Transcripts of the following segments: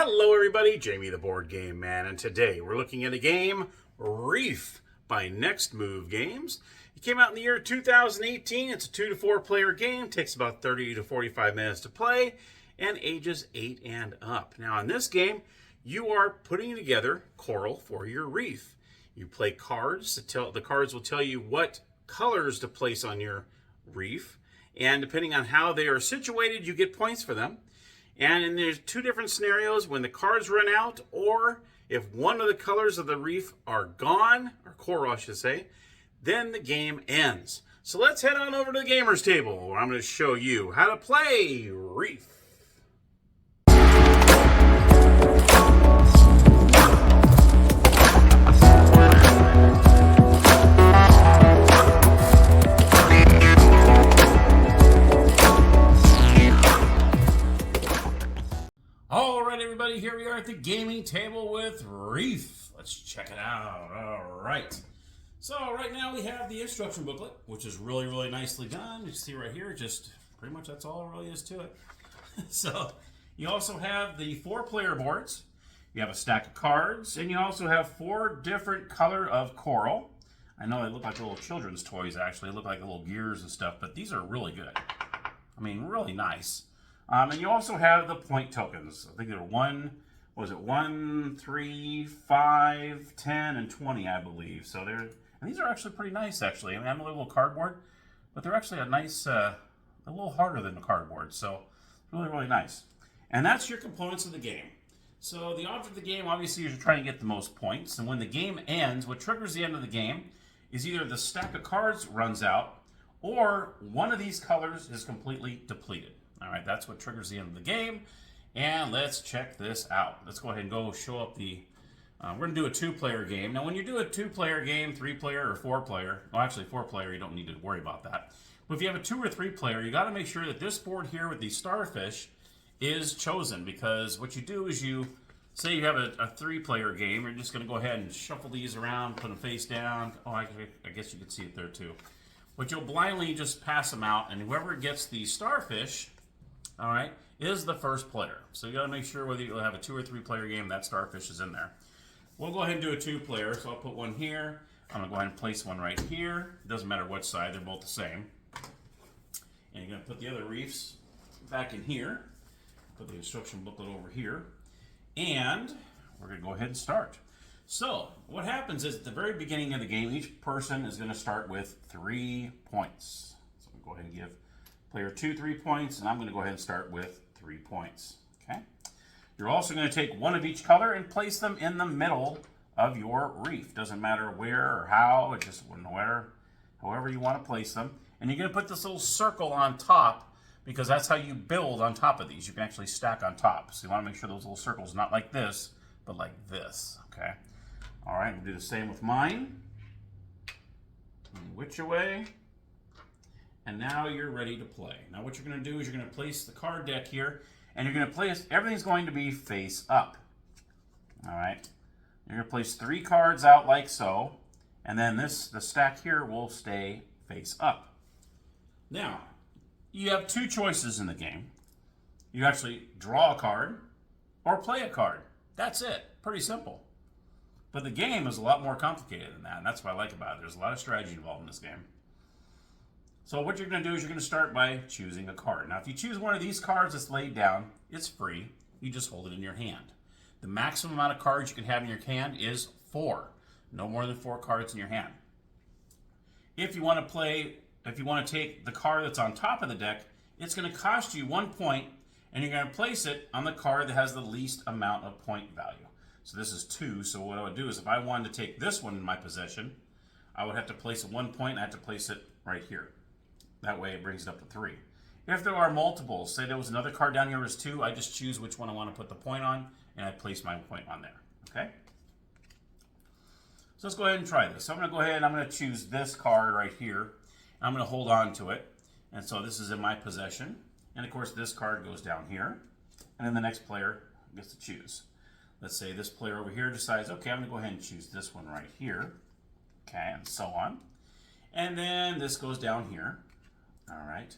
Hello everybody, Jamie the Board Game Man, and today we're looking at a game, Reef, by Next Move Games. It came out in the year 2018. It's a 2 to 4 player game, takes about 30 to 45 minutes to play, and ages 8 and up. Now in this game, you are putting together coral for your reef. You play cards. The cards will tell you what colors to place on your reef, and depending on how they are situated, you get points for them. And there's two different scenarios: when the cards run out, or if one of the colors of the reef are gone, or coral I should say, then the game ends. So let's head on over to the gamer's table, where I'm going to show you how to play Reef. Alright everybody, here we are at the gaming table with Reef. Let's check it out. Alright. So right now we have the instruction booklet, which is really nicely done. You can see right here, just pretty much that's all there really is to it. So you also have the 4-player boards. You have a stack of cards, and you also have 4 different color of coral. I know they look like little children's toys actually. They look like little gears and stuff, but these are really good. I mean, really nice. And you also have the point tokens. I think there are 1, 3, 5, 10, and 20, I believe. So and these are actually pretty nice, actually. I mean, I'm a little cardboard, but they're actually a nice, a little harder than the cardboard. So really nice. And that's your components of the game. So the object of the game, obviously, is you're trying to get the most points. And when the game ends, what triggers the end of the game is either the stack of cards runs out, or one of these colors is completely depleted. All right, that's what triggers the end of the game. And let's check this out. Let's go ahead and go show up the... we're going to do a 2-player game. Now, when you do a 2-player game, 3-player, or 4-player... Well, actually, 4-player, you don't need to worry about that. But if you have a 2 or 3-player, you got to make sure that this board here with the starfish is chosen. Because what you do is you... Say you have a 3-player game. You're just going to go ahead and shuffle these around, put them face down. Oh, I guess you could see it there, too. But you'll blindly just pass them out. And whoever gets the starfish... all right, is the first player. So you got to make sure whether you have a 2 or 3-player game, that starfish is in there. We'll go ahead and do a 2-player, so I'll put one here. I'm going to go ahead and place one right here. It doesn't matter which side, they're both the same. And you're going to put the other reefs back in here. Put the instruction booklet over here. And we're going to go ahead and start. So what happens is at the very beginning of the game, each person is going to start with 3 points. So I'm going to go ahead and give player 2 3 points, and I'm going to go ahead and start with 3 points. Okay. You're also going to take one of each color and place them in the middle of your reef. Doesn't matter where or how, it's just however you want to place them. And you're going to put this little circle on top, because that's how you build on top of these. You can actually stack on top. So you want to make sure those little circles not like this, but like this. Okay. All right. We'll do the same with mine. Which away. And now you're ready to play. Now what you're going to do is you're going to place the card deck here, and you're going to place, everything's going to be face up. All right. You're going to place 3 cards out like so, and then the stack here will stay face up. Now, you have 2 choices in the game. You actually draw a card or play a card. That's it. Pretty simple. But the game is a lot more complicated than that, and that's what I like about it. There's a lot of strategy involved in this game. So what you're going to do is you're going to start by choosing a card. Now, if you choose one of these cards that's laid down, it's free. You just hold it in your hand. The maximum amount of cards you can have in your hand is 4. No more than 4 cards in your hand. If you want to take the card that's on top of the deck, it's going to cost you 1 point, and you're going to place it on the card that has the least amount of point value. So this is 2. So what I would do is if I wanted to take this one in my possession, I would have to place it 1 point, and I have to place it right here. That way it brings it up to 3. If there are multiples, say there was another card down here was 2, I just choose which one I want to put the point on, and I place my point on there. Okay? So let's go ahead and try this. So I'm going to go ahead and I'm going to choose this card right here. I'm going to hold on to it. And so this is in my possession. And of course this card goes down here. And then the next player gets to choose. Let's say this player over here decides, okay, I'm going to go ahead and choose this one right here. Okay, and so on. And then this goes down here. All right.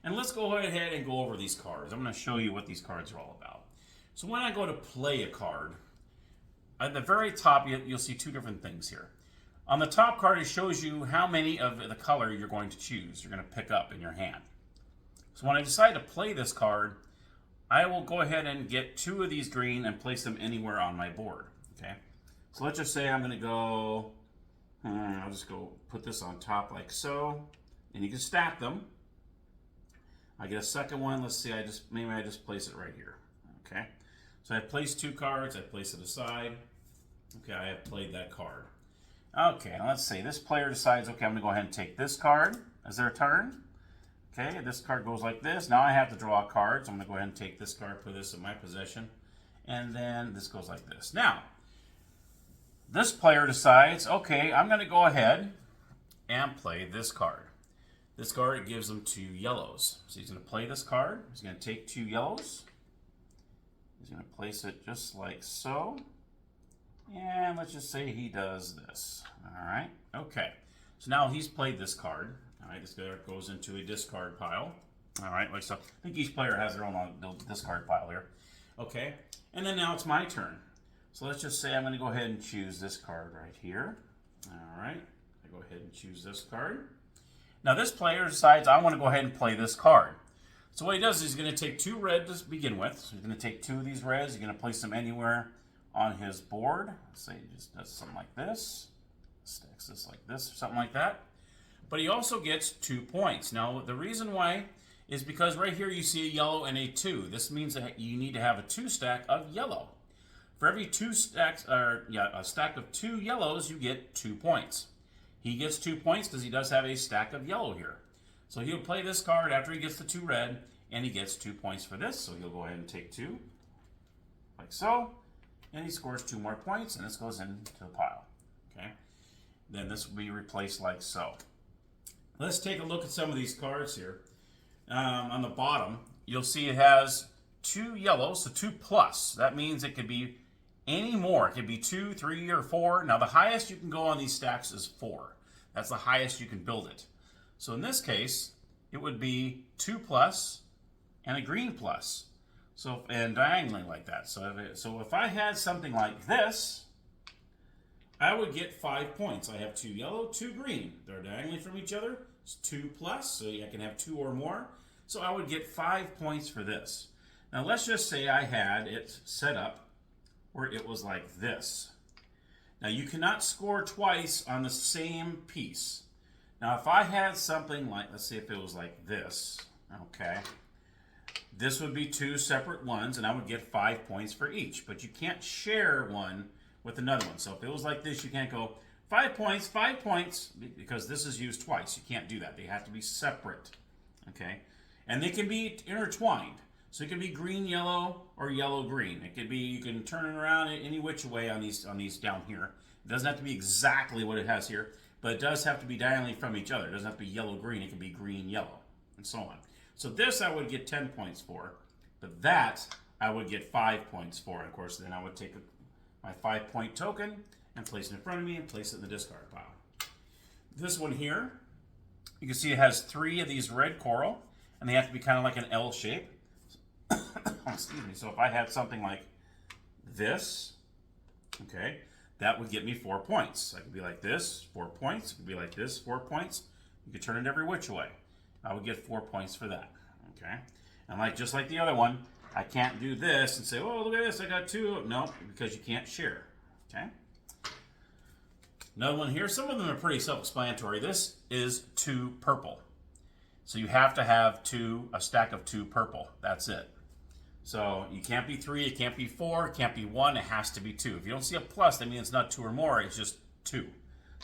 And let's go ahead and go over these cards. I'm going to show you what these cards are all about. So when I go to play a card, at the very top, you'll see two different things here. On the top card, it shows you how many of the color you're going to choose, you're going to pick up in your hand. So when I decide to play this card, I will go ahead and get 2 of these green and place them anywhere on my board. Okay. So let's just say I'm going to go, I'll just go put this on top like so, and you can stack them. I get a second one. Let's see, maybe I just place it right here. Okay. So I placed 2 cards, I place it aside. Okay, I have played that card. Okay, now let's see. This player decides, okay, I'm going to go ahead and take this card as their turn. Okay, this card goes like this. Now I have to draw a card, so I'm going to go ahead and take this card, put this in my possession, and then this goes like this. Now, this player decides, okay, I'm going to go ahead and play this card. This card, it gives him 2 yellows. So he's going to play this card. He's going to take 2 yellows. He's going to place it just like so. And let's just say he does this. All right. Okay. So now he's played this card. All right. This card goes into a discard pile. All right. Like so. I think each player has their own discard pile here. Okay. And then now it's my turn. So let's just say I'm going to go ahead and choose this card right here. All right. I go ahead and choose this card. Now this player decides I want to go ahead and play this card. So what he does is he's going to take 2 red to begin with. So he's going to take 2 of these reds. He's going to place them anywhere on his board. Let's say he just does something like this. Stacks this like this or something like that. But he also gets 2 points. Now the reason why is because right here you see a yellow and a 2. This means that you need to have a 2 stack of yellow. For every 2 stacks, a stack of 2 yellows, you get 2 points. He gets 2 points because he does have a stack of yellow here. So he'll play this card after he gets the 2 red, and he gets 2 points for this. So he'll go ahead and take 2, like so, and he scores 2 more points, and this goes into the pile. Okay. Then this will be replaced like so. Let's take a look at some of these cards here. On the bottom, you'll see it has 2 yellows, so 2 plus. That means it could be any more. It could be 2, 3, or 4. Now the highest you can go on these stacks is 4. That's the highest you can build it. So in this case, it would be 2 plus and a green plus. So, and diagonally like that. So if I had something like this, I would get 5 points. I have 2 yellow, 2 green. They're diagonally from each other. It's 2 plus, so I can have 2 or more. So I would get 5 points for this. Now let's just say I had it set up where it was like this. Now you cannot score twice on the same piece. Now if I had something like, let's see if it was like this, okay. This would be 2 separate ones, and I would get 5 points for each. But you can't share one with another one. So if it was like this, you can't go 5 points, because this is used twice. You can't do that. They have to be separate, okay. And they can be intertwined. So it can be green, yellow, or yellow, green. It could be, you can turn it around any which way on these down here. It doesn't have to be exactly what it has here, but it does have to be diagonally from each other. It doesn't have to be yellow, green. It can be green, yellow, and so on. So this I would get 10 points for, but that I would get 5 points for. And of course, then I would take my 5-point token and place it in front of me and place it in the discard pile. This one here, you can see it has 3 of these red coral, and they have to be kind of like an L shape. Excuse me. So if I had something like this, okay, that would get me 4 points. I could be like this, 4 points. It could be like this, 4 points. You could turn it every which way. I would get 4 points for that. Okay, and just like the other one, I can't do this and say, "Oh, look at this! I got 2." No, because you can't share. Okay. Another one here. Some of them are pretty self-explanatory. This is 2 purple. So you have to have a stack of 2 purple. That's it. So you can't be 3, it can't be 4, it can't be 1, it has to be 2. If you don't see a plus, that means it's not 2 or more, it's just 2.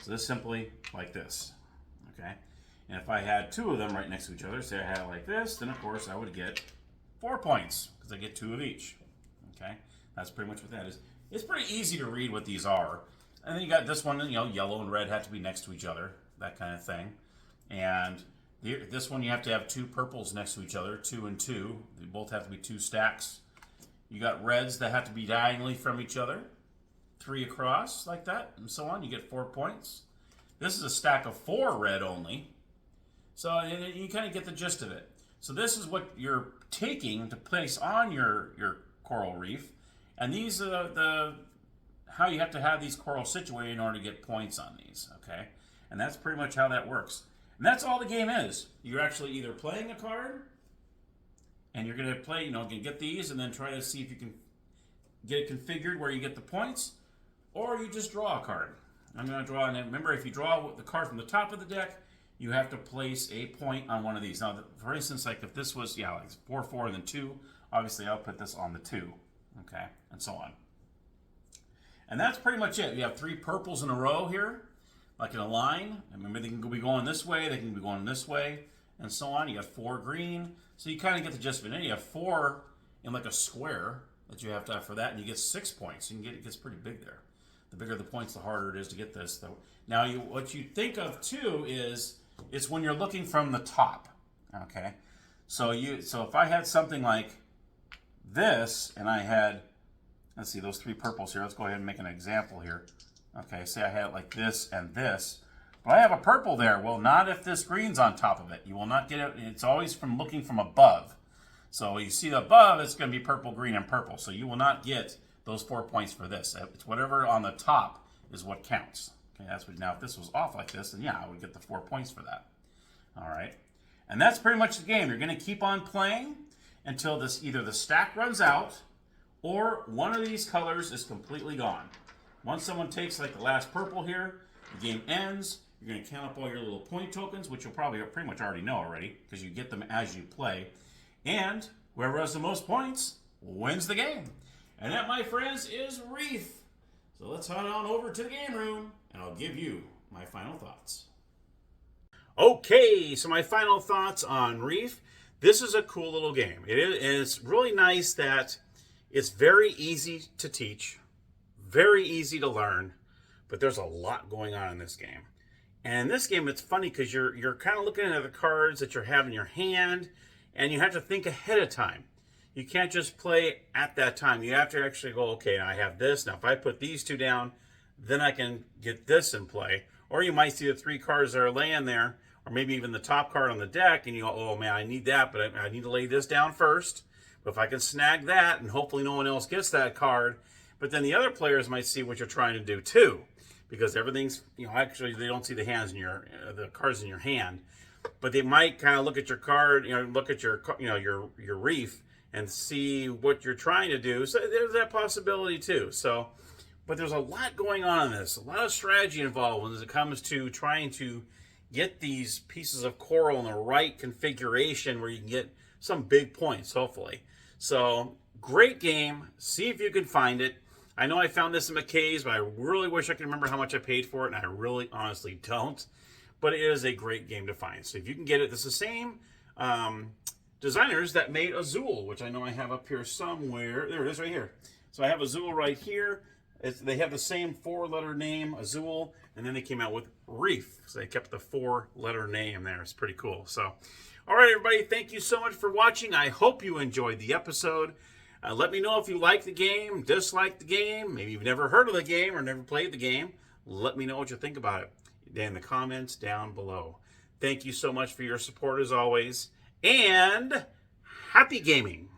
So this is simply like this. Okay? And if I had 2 of them right next to each other, say I had it like this, then of course I would get 4 points, because I get 2 of each. Okay? That's pretty much what that is. It's pretty easy to read what these are. And then you got this one, yellow and red have to be next to each other, that kind of thing. And this one you have to have 2 purples next to each other, 2 and 2. They both have to be 2 stacks. You got reds that have to be diagonally from each other, 3 across like that, and so on. You get 4 points. This is a stack of 4 red only. So you kind of get the gist of it. So this is what you're taking to place on your coral reef. And these are how you have to have these corals situated in order to get points on these, okay? And that's pretty much how that works. And that's all the game is. You're actually either playing a card, and you're going to play, get these and then try to see if you can get it configured where you get the points, or you just draw a card. I'm going to draw, and remember, if you draw the card from the top of the deck, you have to place a point on one of these. Now, for instance, like if this was, like 4, 4, and then 2, obviously I'll put this on the 2, okay, and so on. And that's pretty much it. You have 3 purples in a row here, like in a line. And remember, they can be going this way, they can be going this way, and so on. You got 4 green. So you kind of get the gist of it. And then you have 4 in like a square that you have to have for that, and you get 6 points. It gets pretty big there. The bigger the points, the harder it is to get this. Now, what you think of too is it's when you're looking from the top. Okay, so if I had something like this, and I had, let's see, those 3 purples here. Let's go ahead and make an example here. Okay, say I had it like this and this. But I have a purple there. Well, not if this green's on top of it. You will not get it. It's always from looking from above. So you see above, it's going to be purple, green, and purple. So you will not get those 4 points for this. It's whatever on the top is what counts. Okay, that's what. Now, if this was off like this, then yeah, I would get the 4 points for that. All right, and that's pretty much the game. You're going to keep on playing until either the stack runs out, or one of these colors is completely gone. Once someone takes like the last purple here, the game ends. You're going to count up all your little point tokens, which you'll probably pretty much already know already, because you get them as you play. And whoever has the most points wins the game. And that, my friends, is Reef. So let's head on over to the game room, and I'll give you my final thoughts. Okay, so my final thoughts on Reef. This is a cool little game. It's really nice that it's very easy to teach, very easy to learn, but there's a lot going on in this game. And in this game, it's funny because you're kind of looking at the cards that you have in your hand, and you have to think ahead of time. You can't just play at that time. You have to actually go, okay, now I have this. Now, if I put these 2 down, then I can get this in play. Or you might see the 3 cards that are laying there, or maybe even the top card on the deck, and you go, oh, man, I need that, but I need to lay this down first. But if I can snag that, and hopefully no one else gets that card, but then the other players might see what you're trying to do, too. Because everything's, actually they don't see the the cards in your hand, but they might kind of look at your card, look at your reef and see what you're trying to do. So there's that possibility too. So, but there's a lot going on in this, a lot of strategy involved when it comes to trying to get these pieces of coral in the right configuration where you can get some big points, hopefully. So, great game. See if you can find it. I know I found this in McKay's, but I really wish I could remember how much I paid for it, and I really honestly don't. But it is a great game to find. So if you can get it, this is the same designers that made Azul, which I know I have up here somewhere. There it is right here. So I have Azul right here. They have the same 4-letter name, Azul, and then they came out with Reef. So they kept the 4-letter name there. It's pretty cool. So, all right, everybody, thank you so much for watching. I hope you enjoyed the episode. Let me know if you like the game, dislike the game, maybe you've never heard of the game or never played the game. Let me know what you think about it in the comments down below. Thank you so much for your support as always, and happy gaming!